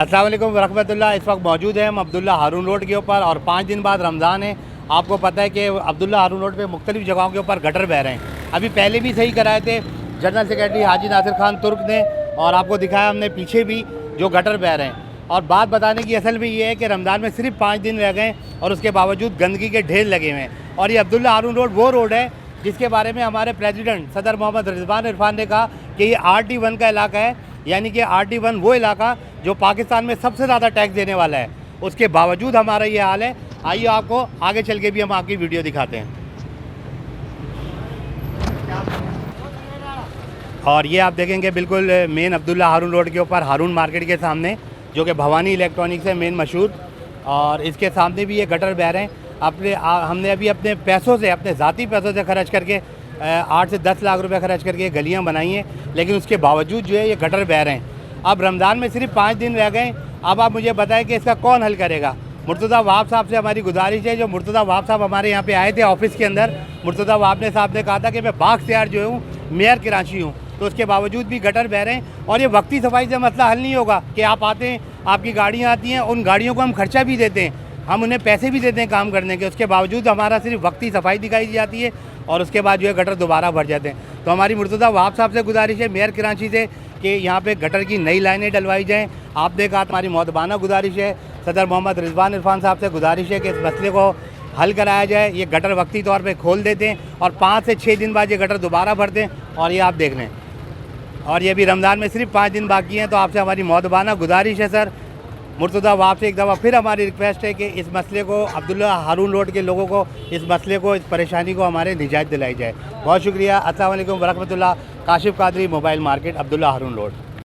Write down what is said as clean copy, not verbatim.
अस्सलाम वालेकुम वरहमतुल्लाह। इस वक्त मौजूद हैं हम अब्दुल्ला हारून रोड के ऊपर और 5 दिन बाद रमज़ान है। आपको पता है कि अब्दुल्ला हारून रोड पे मुख्तलिफ़ जगहों के ऊपर गटर बह रहे हैं। अभी पहले भी सही कराए थे जनरल सेक्रेटरी हाजी नासिर खान तुर्क ने, और आपको दिखाया हमने पीछे भी जो गटर बह रहे हैं। और बात बताने की असल में ये है कि रमज़ान में सिर्फ 5 दिन रह गए और उसके बावजूद गंदगी के ढेर लगे हुए हैं। और ये अब्दुल्ला हारून रोड वो रोड है जिसके बारे में हमारे प्रेसिडेंट सदर मोहम्मद रिजवान इरफान ने कहा कि ये RD1 का इलाका है, यानी कि RD1 वो इलाका जो पाकिस्तान में सबसे ज़्यादा टैक्स देने वाला है। उसके बावजूद हमारा ये हाल है। आइए आपको आगे चल के भी हम आपकी वीडियो दिखाते हैं। और ये आप देखेंगे बिल्कुल मेन अब्दुल्ला हारून रोड के ऊपर हारून मार्केट के सामने, जो कि भवानी इलेक्ट्रॉनिक्स है मेन मशहूर, और इसके सामने भी ये गटर बह रहे हैं। हमने अभी अपने पैसों से, अपने ज़ाती पैसों से खर्च करके 8 से 10 लाख रुपए खर्च करके ये गलियाँ बनाई हैं, लेकिन उसके बावजूद जो है ये गटर बह रहे हैं। अब रमज़ान में सिर्फ 5 दिन रह गए। अब आप मुझे बताएं कि इसका कौन हल करेगा। मुर्तज़ा वहाब साहब से हमारी गुजारिश है, जो मुर्तज़ा वहाब साहब हमारे यहाँ पे आए थे ऑफिस के अंदर। मुर्तज़ा वहाब साहब ने कहा था कि मैं बाख्तियार जो हूँ मेयर कराची हूँ, तो उसके बावजूद भी गटर बह रहे हैं। और ये वक्ती सफाई से मसला हल नहीं होगा कि आप आते हैं, आपकी गाड़ियाँ आती हैं, उन गाड़ियों को हम खर्चा भी देते हैं, हम उन्हें पैसे भी देते हैं काम करने के, उसके बावजूद हमारा सिर्फ वक्ती सफाई दिखाई जाती है और उसके बाद जो है गटर दोबारा भर जाते हैं। तो हमारी मुर्तज़ा वहाब साहब से गुजारिश है मेयर कराची से कि यहाँ पे गटर की नई लाइनें डलवाई जाएँ। आपने कहा हमारी मौदबाना गुजारिश है, सदर मोहम्मद रिजवान इरफान साहब से गुजारिश है कि इस मसले को हल कराया जाए। ये गटर वक्ती तौर पे खोल देते हैं और 5 से 6 दिन बाद ये गटर दोबारा भरते हैं। और ये आप देख रहे हैं, और ये भी रमज़ान में सिर्फ 5 दिन बाकी हैं। तो आपसे हमारी मौदबाना गुजारिश है सर, मुर्तज़ा वहाब से एक दफ़ा फिर हमारी रिक्वेस्ट है कि इस मसले को, अब्दुल्ला हारून रोड के लोगों को इस मसले को, इस परेशानी को हमारे निजात दिलाई जाए। बहुत शुक्रिया। अस्सलाम वालेकुम वरहमतुल्लाह। काशिफ कादरी, मोबाइल मार्केट, अब्दुल्ला हारून रोड।